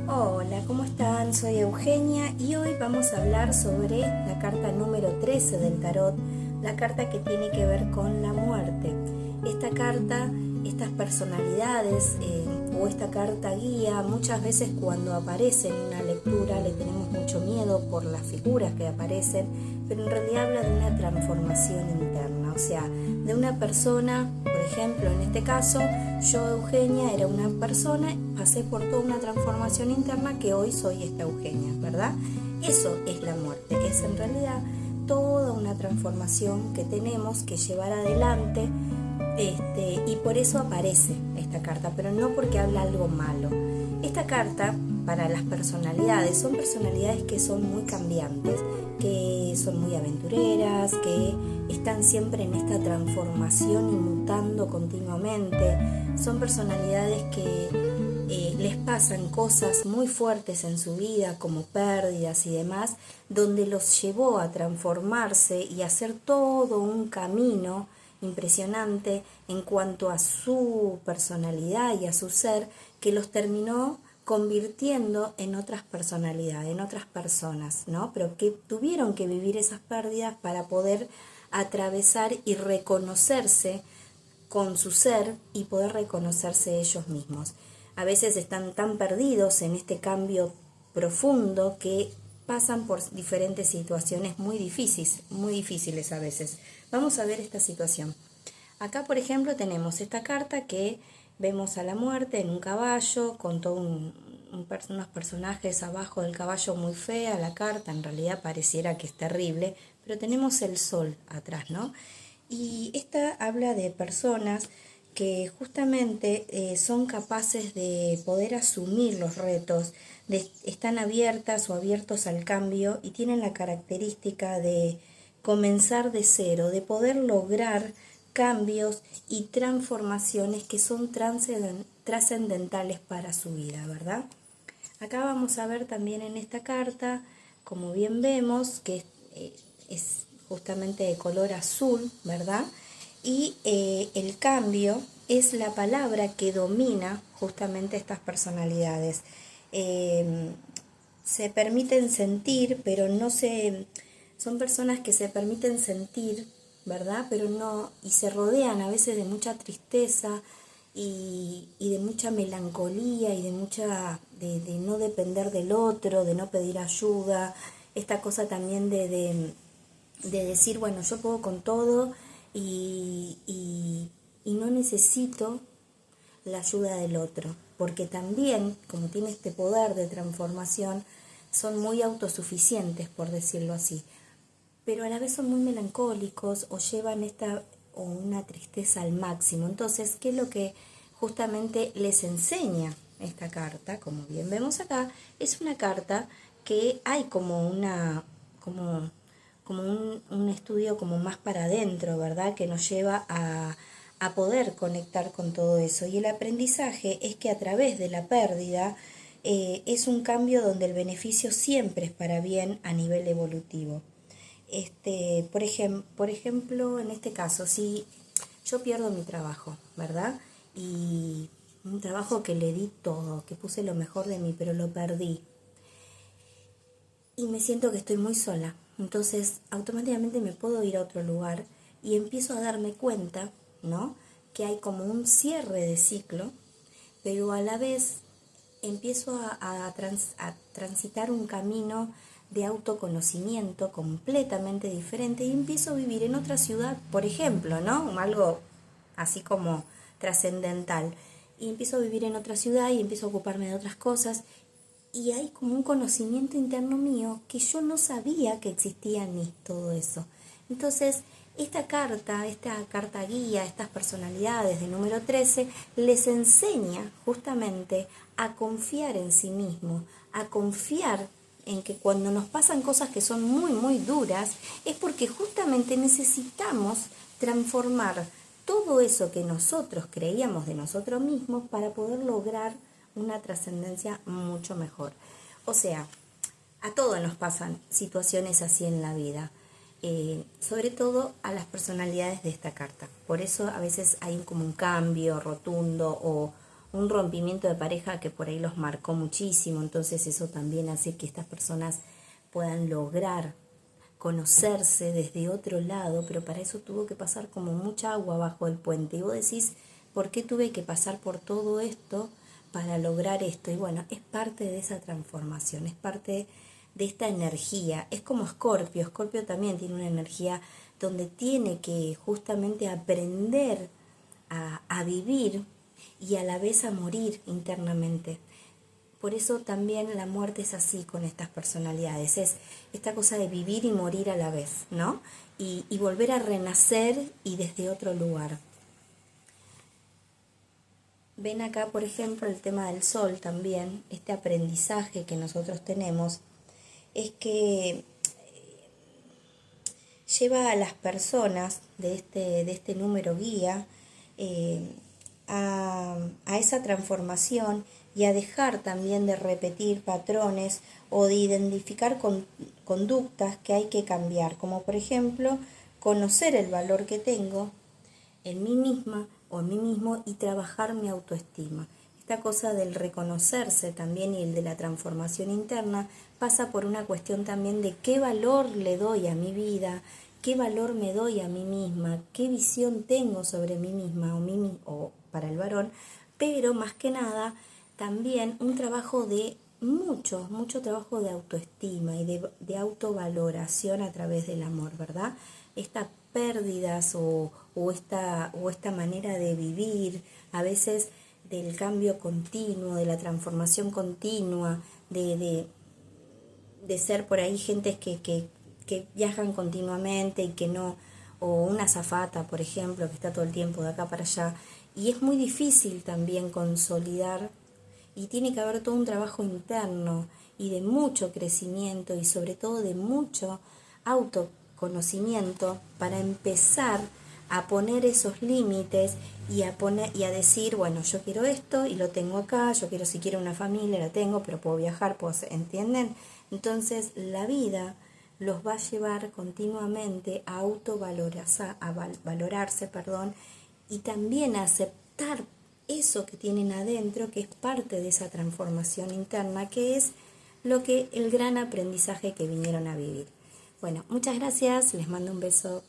Hola, ¿cómo están? Soy Eugenia y hoy vamos a hablar sobre la carta número 13 del tarot, la carta que tiene que ver con la muerte. Esta carta, estas personalidades o esta carta guía, muchas veces cuando aparece en una lectura le tenemos mucho miedo por las figuras que aparecen, pero en realidad habla de una transformación interna, o sea, de una persona, por ejemplo, en este caso, yo Eugenia era una persona, pasé por toda una transformación interna que hoy soy esta Eugenia, ¿verdad? Eso es la muerte, es en realidad toda una transformación que tenemos que llevar adelante, y por eso aparece esta carta, pero no porque habla algo malo. Esta carta, para las personalidades, son personalidades que son muy cambiantes, que son muy aventureras, que están siempre en esta transformación y mutando continuamente. Son personalidades que les pasan cosas muy fuertes en su vida, como pérdidas y demás, donde los llevó a transformarse y hacer todo un camino impresionante en cuanto a su personalidad y a su ser, que los terminó convirtiendo en otras personalidades, en otras personas, ¿no? Pero que tuvieron que vivir esas pérdidas para poder atravesar y reconocerse con su ser y poder reconocerse ellos mismos. A veces están tan perdidos en este cambio profundo que pasan por diferentes situaciones muy difíciles a veces. Vamos a ver esta situación. Acá, por ejemplo, tenemos esta carta que vemos a la muerte en un caballo con todos unos personajes abajo del caballo, muy fea la carta, en realidad pareciera que es terrible, pero tenemos el sol atrás, ¿no? Y esta habla de personas que justamente son capaces de poder asumir los retos, están abiertas o abiertos al cambio y tienen la característica de comenzar de cero, de poder lograr cambios y transformaciones que son trascendentales para su vida, ¿verdad? Acá vamos a ver también en esta carta, como bien vemos, que es justamente de color azul, ¿verdad? Y el cambio es la palabra que domina justamente estas personalidades. Eh, Se permiten sentir, pero no se... Son personas que se permiten sentir, ¿verdad? Pero no... Y se rodean a veces de mucha tristeza y de mucha melancolía y de mucha... De no depender del otro, de no pedir ayuda. Esta cosa también de decir, bueno, yo puedo con todo y no necesito la ayuda del otro, porque también, como tiene este poder de transformación, son muy autosuficientes, por decirlo así, pero a la vez son muy melancólicos o llevan esta o una tristeza al máximo. Entonces, ¿qué es lo que justamente les enseña esta carta? Como bien vemos acá, es una carta que hay como una como un estudio como más para adentro, ¿verdad? Que nos lleva a poder conectar con todo eso. Y el aprendizaje es que a través de la pérdida es un cambio donde el beneficio siempre es para bien a nivel evolutivo. Por ejemplo, en este caso, si yo pierdo mi trabajo, ¿verdad? Y un trabajo que le di todo, que puse lo mejor de mí, pero lo perdí y me siento que estoy muy sola. Entonces, automáticamente me puedo ir a otro lugar y empiezo a darme cuenta, ¿no? Que hay como un cierre de ciclo, pero a la vez empiezo a transitar un camino de autoconocimiento completamente diferente y empiezo a vivir en otra ciudad, por ejemplo, ¿no? Algo así como trascendental. Y empiezo a vivir en otra ciudad y empiezo a ocuparme de otras cosas y hay como un conocimiento interno mío que yo no sabía que existía en mí todo eso. Entonces, esta carta guía, estas personalidades de número 13, les enseña justamente a confiar en sí mismo, a confiar en que cuando nos pasan cosas que son muy, muy duras, es porque justamente necesitamos transformar todo eso que nosotros creíamos de nosotros mismos para poder lograr una trascendencia mucho mejor. O sea, a todos nos pasan situaciones así en la vida, sobre todo a las personalidades de esta carta. Por eso a veces hay como un cambio rotundo un rompimiento de pareja que por ahí los marcó muchísimo, entonces eso también hace que estas personas puedan lograr conocerse desde otro lado, pero para eso tuvo que pasar como mucha agua bajo el puente. Y vos decís, ¿por qué tuve que pasar por todo esto para lograr esto? Y bueno, es parte de esa transformación, es parte de esta energía. Es como Escorpio. Escorpio también tiene una energía donde tiene que justamente aprender a vivir y a la vez a morir internamente. Por eso también la muerte es así con estas personalidades, es esta cosa de vivir y morir a la vez, ¿no? Y volver a renacer y desde otro lugar. Ven acá, por ejemplo, el tema del sol también, este aprendizaje que nosotros tenemos, es que lleva a las personas de este número guía a esa transformación y a dejar también de repetir patrones o de identificar conductas que hay que cambiar, como por ejemplo conocer el valor que tengo en mí misma o en mí mismo y trabajar mi autoestima. Esta cosa del reconocerse también y el de la transformación interna pasa por una cuestión también de qué valor le doy a mi vida, qué valor me doy a mí misma, qué visión tengo sobre mí misma o para el varón, pero más que nada también un trabajo de mucho trabajo de autoestima y de autovaloración a través del amor, ¿verdad? Estas pérdidas o esta manera de vivir, a veces del cambio continuo, de la transformación continua, de ser por ahí gentes que viajan continuamente y que no, o una azafata, por ejemplo, que está todo el tiempo de acá para allá, y es muy difícil también consolidar, y tiene que haber todo un trabajo interno y de mucho crecimiento y sobre todo de mucho autoconocimiento para empezar a poner esos límites y a decir, bueno, yo quiero esto y lo tengo acá, yo quiero, si quiero una familia la tengo, pero puedo viajar, ¿entienden? Entonces la vida los va a llevar continuamente a valorarse, y también a aceptar eso que tienen adentro, que es parte de esa transformación interna, que es el gran aprendizaje que vinieron a vivir. Bueno, muchas gracias, les mando un beso.